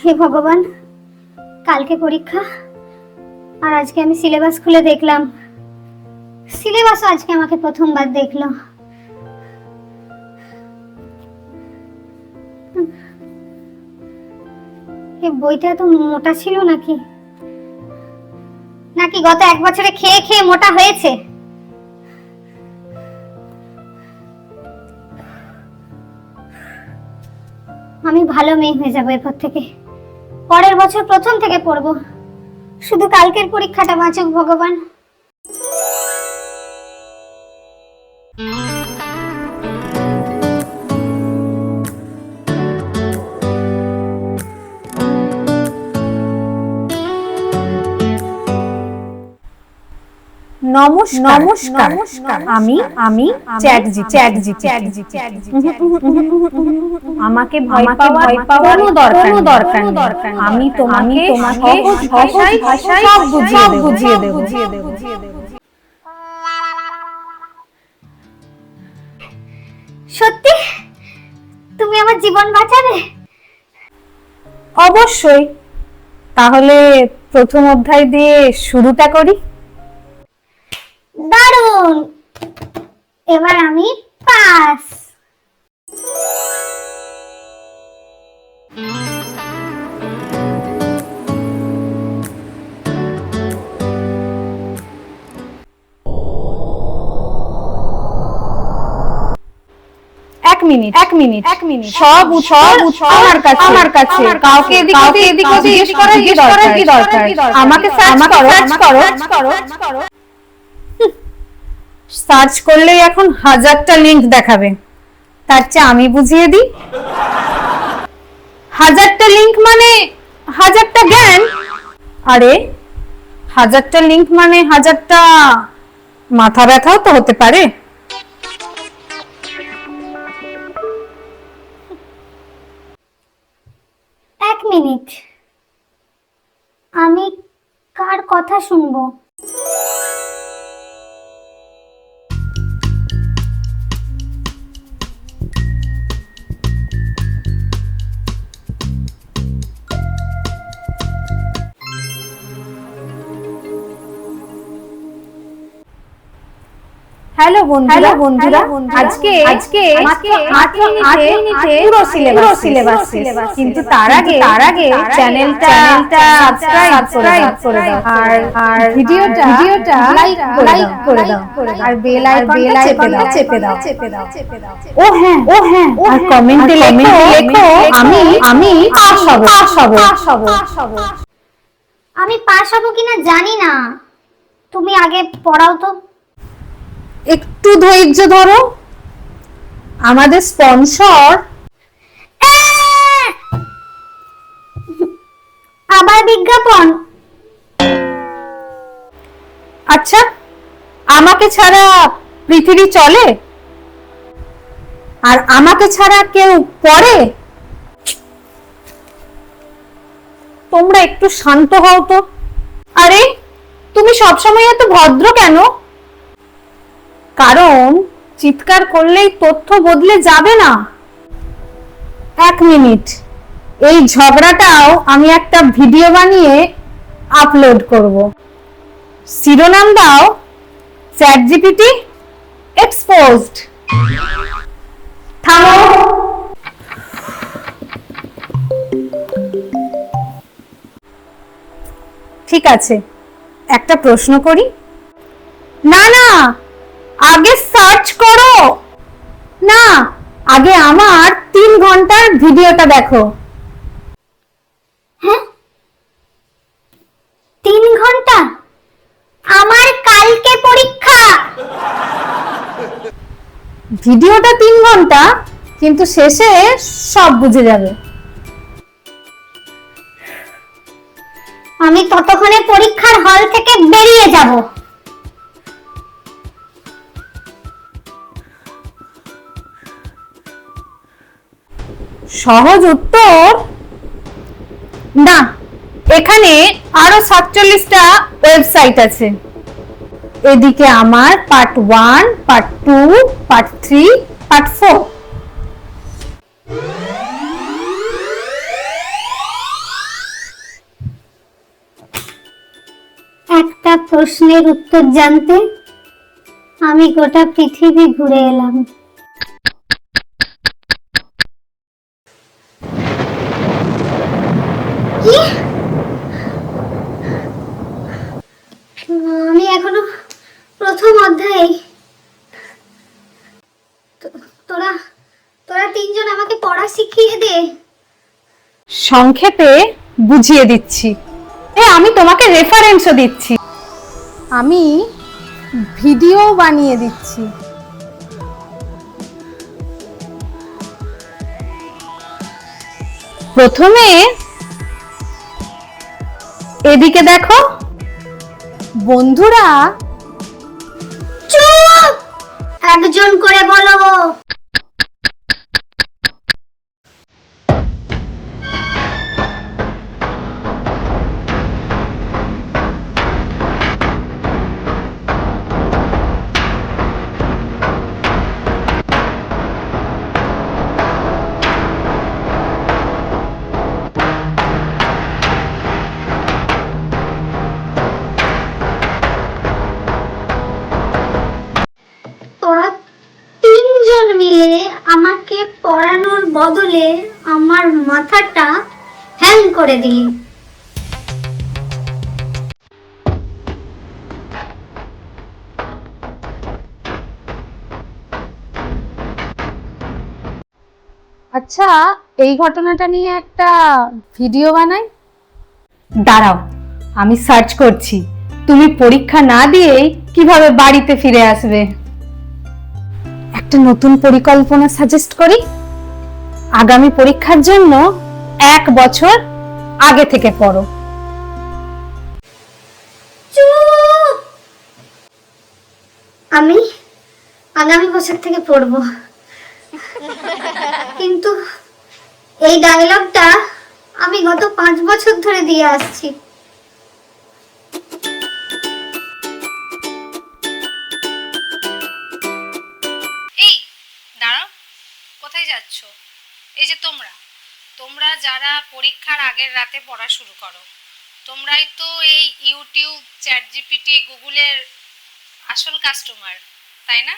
হে ভগবান, কালকে পরীক্ষা আর আজকে আমি সিলেবাস খুলে দেখলাম, সিলেবাস আজকে আমাকে প্রথমবার দেখলো। এই বইটা তো মোটা ছিল নাকি নাকি গত এক বছরে খেয়ে খেয়ে মোটা হয়েছে? আমি ভালো মেয়ে হয়ে যাবো এরপর থেকে, পরের বছর প্রথম থেকে পড়বো। শুধু কালকের পরীক্ষাটা বাঁচুক ভগবান। নমস্কার নমস্কার, আমি আমি চ্যাটজিপিটি। আমাকে ভয় পাওয়ার কোনো দরকার নেই। আমি তোমাকে সহজ ভাষায় সব বুঝিয়ে দেব। সত্যি তুমি আমার জীবন বাঁচাবে? অবশ্যই। তাহলে প্রথম অধ্যায় দিয়ে শুরুটা করি। দারুণ, এবার আমি পাস। এক মিনিট সব আমার কাছে কাউকে এদিক জিজ্ঞেস করার কি দরকার? আমাকে সার্চ করো। সার্চ করলেই এখন 1000টা লিংক দেখাবে, তার চেয়ে আমি বুঝিয়ে দিই। 1000টা লিংক মানে 1000টা জ্ঞান। আরে 1000টা লিংক মানে 1000টা মাথা ব্যথাও তো হতে পারে। এক মিনিট, আমি কার কথা শুনবো? হ্যালো বন্ধুরা, আজকে মাত্র 8 মিনিটে পুরো সিলেবাস শেষ। কিন্তু তার আগে চ্যানেলটা সাবস্ক্রাইব করে দাও আর ভিডিওটা লাইক করে দাও আর বেল আইকনটা চেপে দাও। ও হ্যাঁ, আর কমেন্টে লেখো আমি পাস হব। আমি পাস হব কিনা জানি না, তুমি আগে পড়াও তো। একটু ধৈর্য ধরো, আমাদের স্পন্সর আবার বিজ্ঞাপন। আচ্ছা, আমাকে ছাড়া পৃথিবী চলে আর আমাকে ছাড়া কেউ পড়ে? তোমরা একটু শান্ত হও তো। আরে তুমি সবসময় এত ভদ্র কেন? কারণ চিৎকার করলেই তথ্য বদলে যাবে না। এক মিনিট, এই ঝগড়াটাও আমি একটা ভিডিও বানিয়ে আপলোড করব। শিরোনাম দাও, চ্যাটজিপিটি এক্সপোজড। থামো। ঠিক আছে, একটা প্রশ্ন করি। না, আগে সার্চ করো। না, আগে আমার 3 ঘন্টার ভিডিওটা দেখো। হ্যাঁ, 3 ঘন্টা? আমার কালকে পরীক্ষা। ভিডিওটা 3 ঘন্টা, কিন্তু শেষে সব বুঝে যাবে। আমি ততক্ষণে পরীক্ষার হল থেকে বেরিয়ে যাব। সহজ উত্তর না। এখানে আরো 47টা ওয়েবসাইট আছে। এদিকে আমার পার্ট 1, পার্ট 2, পার্ট 3, পার্ট 4। প্রশ্নের উত্তর জানতে আমি গোটা পৃথিবী ঘুরে এলাম। কি? আমি এখনো প্রথম অধ্যায়ে। তোরা তোরা তিনজন আমাকে পড়া শিখিয়ে দে। সংক্ষেপে বুঝিয়ে দিচ্ছি, আমি তোমাকে রেফারেন্সও দিচ্ছি, আমি ভিডিও বানিয়ে দিচ্ছি। প্রথমে এদিকে দেখো, বন্ধুরা চুপ! একজন করে বলো। তোরা তিনজন মিলে আমাকে পড়ানোর বদলে আমার মাথাটা হ্যাং করে দিলি। আচ্ছা, এই ঘটনাটা নিয়ে একটা ভিডিও বানাই। দাঁড়াও, আমি সার্চ করছি। তুমি পরীক্ষা না দিয়ে কিভাবে বাড়িতে ফিরে আসবে। একটা নতুন পরিকল্পনা সাজেস্ট করি। আগামী পরীক্ষার জন্য 1 বছর আগে থেকে পড়ো। চুপ! আমি আগামী বছর থেকে পড়বো, কিন্তু এই ডায়লগটা আমি গত 5 বছর ধরে দিয়ে আসছি। এই দাঁড়াও, কোথায় যাচ্ছ? এই যে তোমরা তোমরা যারা পরীক্ষার আগের রাতে পড়া শুরু করো, তোমরাই তো এই ইউটিউব, চ্যাট জিপিটি, গুগলের আসল কাস্টমার, তাই না?